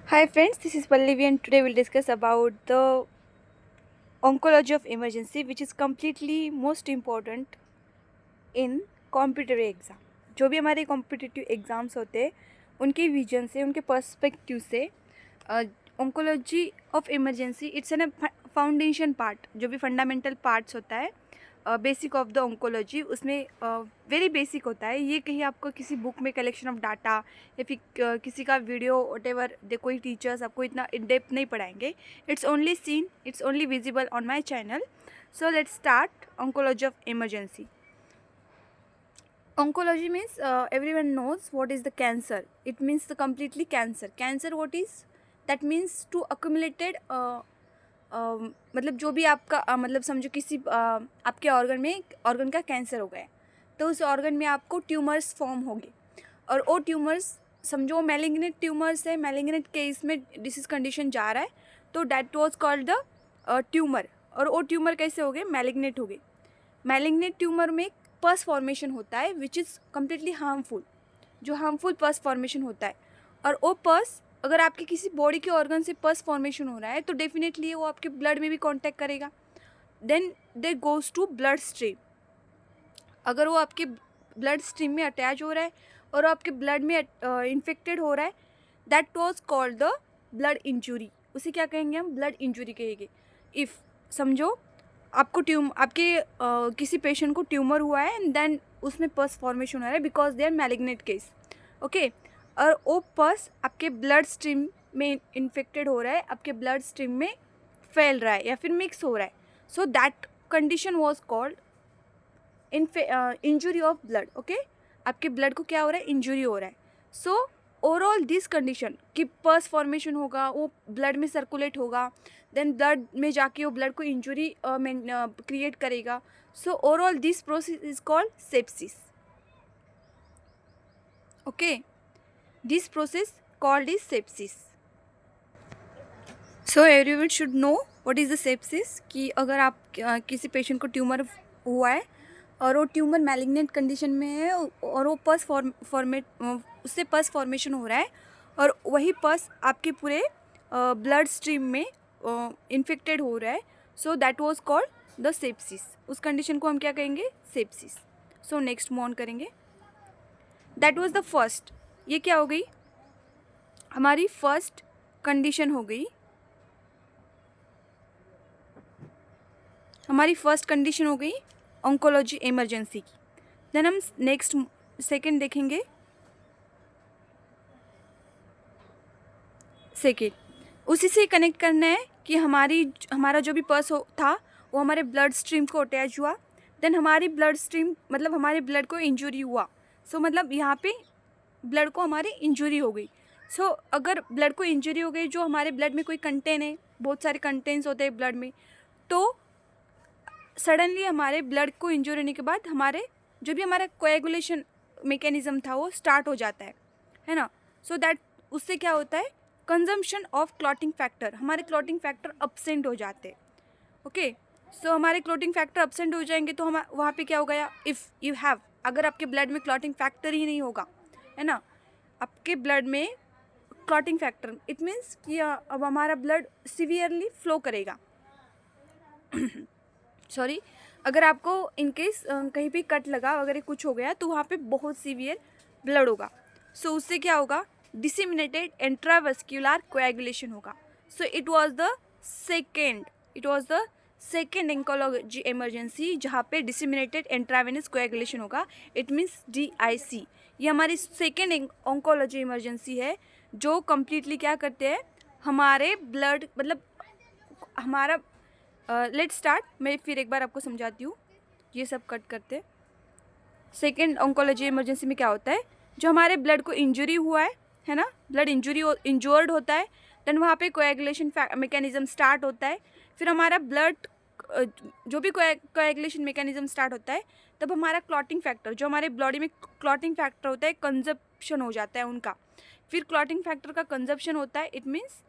Hi friends, this is Pallavi and today we'll discuss about the oncology of emergency which is completely most important in competitive exam. जो भी हमारे competitive exams होते हैं उनके vision से उनके perspective से oncology of emergency it's an foundation part, जो भी फंडामेंटल पार्ट्स होता है बेसिक ऑफ द ओंकोलॉजी, उसमें वेरी बेसिक होता है। ये कहीं आपको किसी बुक में कलेक्शन ऑफ डाटा या फिर किसी का वीडियो वट एवर दे कोई टीचर्स आपको इतना इन डेप्थ नहीं पढ़ाएंगे। It's only seen, it's only visible on my channel. So let's start oncology of emergency. Oncology means everyone knows what is the cancer. It means the completely cancer. Cancer what is? That means to accumulated मतलब जो भी आपका मतलब समझो किसी आपके organ का cancer हो गया है तो उस ऑर्गन में आपको ट्यूमर्स फॉर्म होंगे और वो ट्यूमर्स समझो मैलिग्नेंट ट्यूमर्स है। मैलिग्नेंट केस में डिसीज कंडीशन जा रहा है तो that was called the tumour. और वो ट्यूमर कैसे हो गए? मैलिग्नेंट हो गए। मैलिग्नेंट ट्यूमर में पस फॉर्मेशन होता है विच इज़ कम्प्लीटली हार्मफुल, जो हार्मफुल पस फॉर्मेशन होता है। और वो पस अगर आपके किसी बॉडी के ऑर्गन से पस फॉर्मेशन हो रहा है तो डेफिनेटली वो आपके ब्लड में भी कांटेक्ट करेगा। Then they goes to blood stream. अगर वो आपके ब्लड स्ट्रीम में अटैच हो रहा है और आपके ब्लड में इन्फेक्टेड हो रहा है, that was called the blood injury. उसे क्या कहेंगे हम? ब्लड इंजरी कहेंगे। इफ़ समझो आपको आपके किसी पेशेंट को ट्यूमर हुआ है एंड देन उसमें पस फॉर्मेशन हो रहा है because they are malignant case. Okay, और वो पस आपके ब्लड स्ट्रीम में इन्फेक्टेड हो रहा है, आपके ब्लड स्ट्रीम में फैल रहा है या फिर मिक्स हो रहा है। So that condition was called injury of blood. Okay, आपके ब्लड को क्या हो रहा है? इंजुरी हो रहा है। सो ओवरऑल दिस कंडीशन कि पस फॉर्मेशन होगा, वो ब्लड में सर्कुलेट होगा, देन ब्लड में जाके वो ब्लड को इंजुरी क्रिएट करेगा। So overall this process is called sepsis. Okay, this process called is sepsis. So everyone should know what is the sepsis. कि अगर आप किसी पेशेंट को ट्यूमर हुआ है और वो ट्यूमर मैलिग्नेंट कंडीशन में है और वो पस फॉर्मेट उससे पस फॉर्मेशन हो रहा है और वही पस आपके पूरे ब्लड स्ट्रीम में इन्फेक्टेड हो रहा है, so that was called the sepsis. उस कंडीशन को हम क्या कहेंगे? Sepsis. So next move on करेंगे। That was the first. ये क्या हो गई? हमारी फर्स्ट कंडीशन हो गई। हमारी फर्स्ट कंडीशन हो गई ऑन्कोलॉजी इमरजेंसी की। देन हम नेक्स्ट सेकेंड देखेंगे। सेकेंड उसी से कनेक्ट करना है कि हमारा जो भी पस था वो हमारे ब्लड स्ट्रीम को अटैच हुआ। देन हमारी ब्लड स्ट्रीम मतलब हमारे ब्लड को इंजरी हुआ। सो मतलब यहाँ पे ब्लड को हमारी इंजरी हो गई। सो अगर ब्लड को इंजरी हो गई, जो हमारे ब्लड में कोई कंटेन है, बहुत सारे कंटेंट्स होते हैं ब्लड में, तो सडनली हमारे ब्लड को इंजरी होने के बाद हमारे जो भी हमारा कोएगुलेशन मेकेनिज़्म था वो स्टार्ट हो जाता है ना। सो दैट उससे क्या होता है? Consumption of clotting factor. हमारे क्लॉटिंग फैक्टर अपसेंट हो जाते हैं। ओके, सो हमारे क्लॉटिंग फैक्टर अपसेंट हो जाएंगे तो हम वहाँ पे क्या हो गया? इफ़ यू हैव, अगर आपके ब्लड में क्लॉटिंग फैक्टर ही नहीं होगा, है ना, आपके ब्लड में क्लॉटिंग फैक्टर, इट मीन्स कि अब हमारा ब्लड सीवियरली फ्लो करेगा। सॉरी, अगर आपको इनकेस कहीं भी कट लगा अगर कुछ हो गया तो वहाँ पे बहुत सीवियर ब्लड होगा। सो उससे क्या होगा? डिसिमिनेटेड इंट्रावेस्क्यूलर कोएगुलेशन होगा। So it was the second oncology emergency जहाँ पे डिसिमिनेटेड इंट्रावेनस कोएगुलेशन होगा। It means DIC। ये हमारी सेकेंड ऑन्कोलॉजी इमरजेंसी है जो कम्प्लीटली क्या करते हैं? हमारे ब्लड मतलब हमारा लेट स्टार्ट। मैं फिर एक बार आपको समझाती हूँ, ये सब कट करते। सेकेंड ऑन्कोलॉजी इमरजेंसी में क्या होता है? जो हमारे ब्लड को इंजरी हुआ है ना, ब्लड इंजर्ड होता है, देन वहाँ पे कोएगुलेशन मैकेनिज्म स्टार्ट होता है। फिर हमारा ब्लड जो भी कोएगुलेशन मैकेनिज्म स्टार्ट होता है तब हमारा क्लॉटिंग फैक्टर, जो हमारे बॉडी में क्लॉटिंग फैक्टर होता है, कंजप्शन हो जाता है उनका। फिर क्लॉटिंग फैक्टर का कंजप्शन होता है, इट मीन्स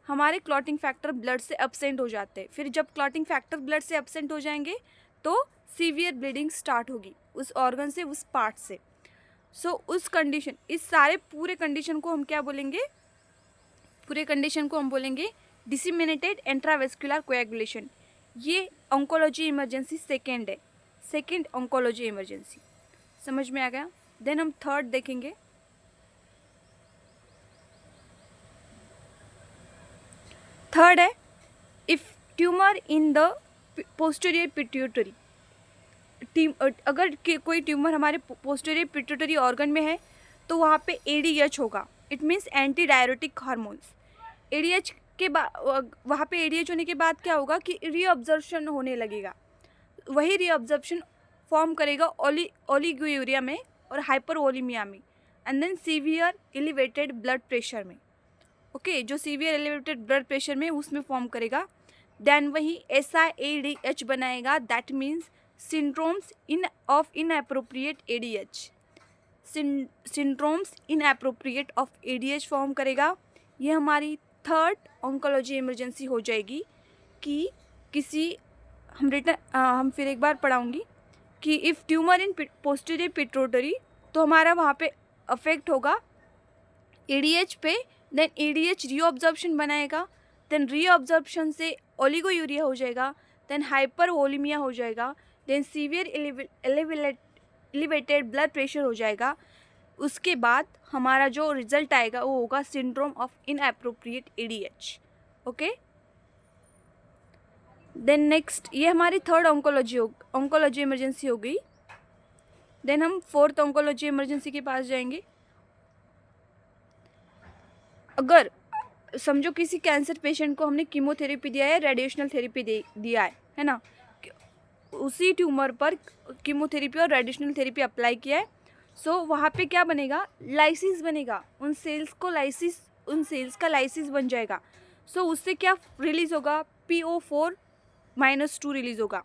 हमारे क्लॉटिंग फैक्टर ब्लड से एब्सेंट हो जाते हैं। फिर जब क्लॉटिंग फैक्टर ब्लड से एब्सेंट हो जाएंगे तो सीवियर ब्लीडिंग स्टार्ट होगी उस ऑर्गन से, उस पार्ट से। सो उस कंडीशन, इस सारे पूरे कंडीशन को हम क्या बोलेंगे? पूरे कंडीशन को हम बोलेंगे डिसिमिनेटेड इंट्रावेस्कुलर कोएगुलेशन। ये ऑन्कोलॉजी इमरजेंसी सेकेंड है, सेकेंड ऑन्कोलॉजी इमरजेंसी। समझ में आ गया। देन हम थर्ड देखेंगे। थर्ड है if tumour in the posterior pituitary. अगर कोई ट्यूमर हमारे पोस्टीरियर पिट्यूटरी ऑर्गन में है तो वहाँ पे एडीएच होगा। It means anti diuretic hormones. ADH के बाद वहाँ पे एडीएच होने के बाद क्या होगा कि रीअब्जॉर्प्शन होने लगेगा। वही रीअब्जॉर्प्शन फॉर्म करेगा ओलिगोयूरिया में और हाइपरवोलेमिया में, and then severe elevated blood pressure में। ओके, जो सीवियर एलिवेटेड ब्लड प्रेशर में उसमें फॉर्म करेगा। देन वही SIADH बनाएगा। That means syndromes of inappropriate ADH। Syndromes inappropriate of ADH form करेगा। ये हमारी थर्ड ऑन्कोलॉजी इमरजेंसी हो जाएगी कि किसी हम फिर एक बार पढ़ाऊँगी कि if tumour in posterior pituitary, तो हमारा वहाँ पे अफेक्ट होगा ADH पे। देन ADH रीअब्जॉर्प्शन बनाएगा। देन रीअब्जॉर्प्शन से ओलिगोयूरिया हो जाएगा। देन हाइपरवोलेमिया हो जाएगा। Then severe elevated blood pressure हो जाएगा। उसके बाद हमारा जो रिजल्ट आएगा वो होगा syndrome of inappropriate ADH। Okay, then next ये हमारी थर्ड ऑन्कोलॉजी इमरजेंसी हो गई। देन हम फोर्थ ऑन्कोलॉजी इमरजेंसी के पास जाएंगे। अगर समझो किसी कैंसर पेशेंट को हमने कीमोथेरेपी दिया है, रेडिएशनल थेरेपी दिया है ना, उसी ट्यूमर पर कीमोथेरेपी और रेडिएशनल थेरेपी अप्लाई किया है। सो वहाँ पे क्या बनेगा, लाइसिस बनेगा। उन सेल्स का लाइसिस बन जाएगा। सो उससे क्या रिलीज़ होगा, PO4-2 रिलीज़ होगा।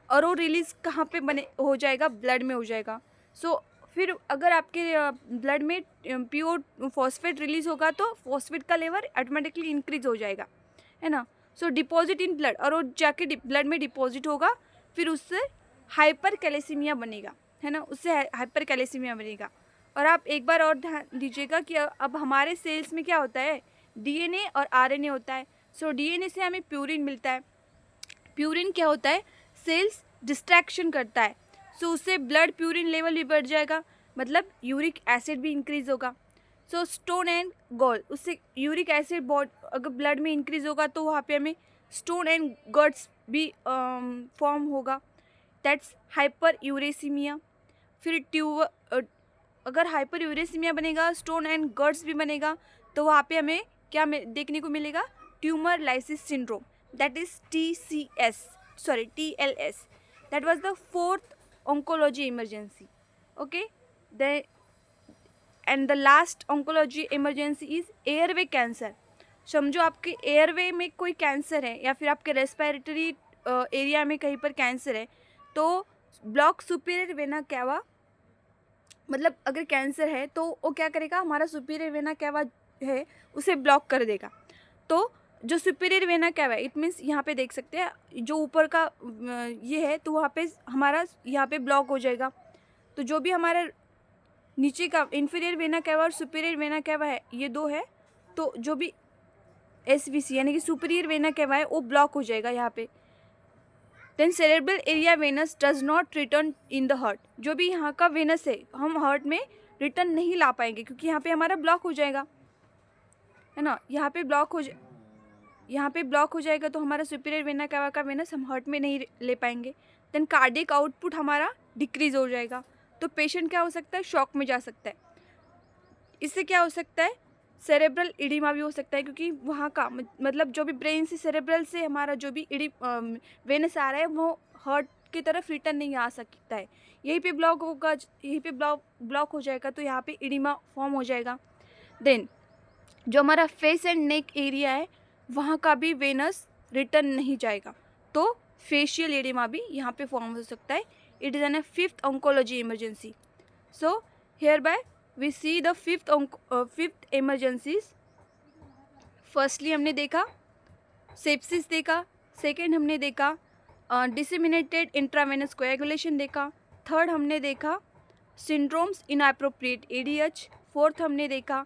और वो रिलीज़ कहाँ पे हो जाएगा, ब्लड में हो जाएगा। सो फिर अगर आपके ब्लड में फॉस्फेट रिलीज़ होगा तो फॉस्फेट का लेवल ऑटोमेटिकली इंक्रीज हो जाएगा, है ना। सो डिपॉजिट इन ब्लड, और वो जाके ब्लड में डिपॉजिट होगा। फिर उससे हाइपर कैलेसीमिया बनेगा, है ना, उससे हाइपर कैलेसीमिया बनेगा। और आप एक बार और ध्यान दीजिएगा कि अब हमारे सेल्स में क्या होता है, DNA और RNA होता है। सो DNA से हमें प्यूरिन मिलता है। प्यूरिन क्या होता है, सेल्स डिस्ट्रैक्शन करता है। सो उससे ब्लड प्यूरिन लेवल भी बढ़ जाएगा, मतलब यूरिक एसिड भी इंक्रीज होगा। सो स्टोन एंड गॉल, उससे यूरिक एसिड अगर ब्लड में इंक्रीज होगा तो वहाँ पे हमें स्टोन एंड गट्स भी फॉर्म होगा। That's hyperuricemia. फिर अगर हाइपर यूरेसीमिया बनेगा, स्टोन एंड गट्स भी बनेगा, तो वहाँ पे हमें क्या देखने को मिलेगा, tumour lysis syndrome. That is TLS। That was the fourth oncology emergency. Okay, and the last oncology emergency is airway cancer. समझो आपके एयरवे में कोई कैंसर है या फिर आपके रेस्पिरेटरी एरिया में कहीं पर कैंसर है, तो ब्लॉक सुपीरियर वेना कैवा, मतलब अगर कैंसर है तो वो क्या करेगा, हमारा सुपीरियर वेना कैवा है उसे ब्लॉक कर देगा। तो जो superior vena cava, it means यहाँ पे देख सकते हैं जो ऊपर का ये है, तो वहाँ पे हमारा यहाँ पे ब्लॉक हो जाएगा। तो जो भी हमारा नीचे का इन्फीरियर वेना कैवा और सुपीरियर वेना कैवा है, ये दो है, तो जो भी SVC यानी कि सुपीरियर वेना कैवा है वो ब्लॉक हो जाएगा यहाँ पे। Then cerebral area venous does not return in the heart. जो भी यहाँ का वेनस है हम हार्ट में रिटर्न नहीं ला पाएंगे, क्योंकि यहाँ पे हमारा ब्लॉक हो जाएगा, है ना। यहाँ पे ब्लॉक हो जाएगा तो हमारा सुपीरियर वेना कैवा का वेनस हम हार्ट में नहीं ले पाएंगे। देन कार्डियक आउटपुट हमारा डिक्रीज हो जाएगा, तो पेशेंट क्या हो सकता है, शॉक में जा सकता है। इससे क्या हो सकता है, सेरेब्रल इडिमा भी हो सकता है, क्योंकि वहाँ का मतलब जो भी ब्रेन से सेरेब्रल से हमारा जो भी वेनस आ रहा है वो हार्ट की तरफ रिटर्न नहीं आ सकता है। यहीं पे ब्लॉक होगा, यहीं पे ब्लॉक हो जाएगा, तो यहाँ पे इडिमा फॉर्म हो जाएगा। देन जो हमारा फेस एंड नेक एरिया है वहाँ का भी वेनस रिटर्न नहीं जाएगा, तो फेशियल एडिमा भी यहाँ पे फॉर्म हो सकता है। It is an fifth oncology emergency. So here by we see the fifth emergencies. Firstly हमने देखा सेप्सिस देखा, सेकेंड हमने देखा डिसेमिनेटेड इंट्रावेनस कोएगुलेशन देखा, थर्ड हमने देखा सिंड्रोम्स इनएप्रोप्रिएट ADH, फोर्थ हमने देखा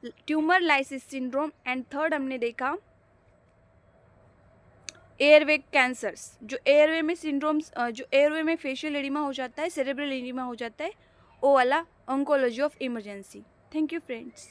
tumour lysis syndrome, and third हमने देखा एयरवे कैंसर्स, जो एयरवे में सिंड्रोम्स, जो एयरवे में फेशियल एडिमा हो जाता है, सेरेब्रल एडिमा हो जाता है, वो वाला oncology of emergency. Thank you friends.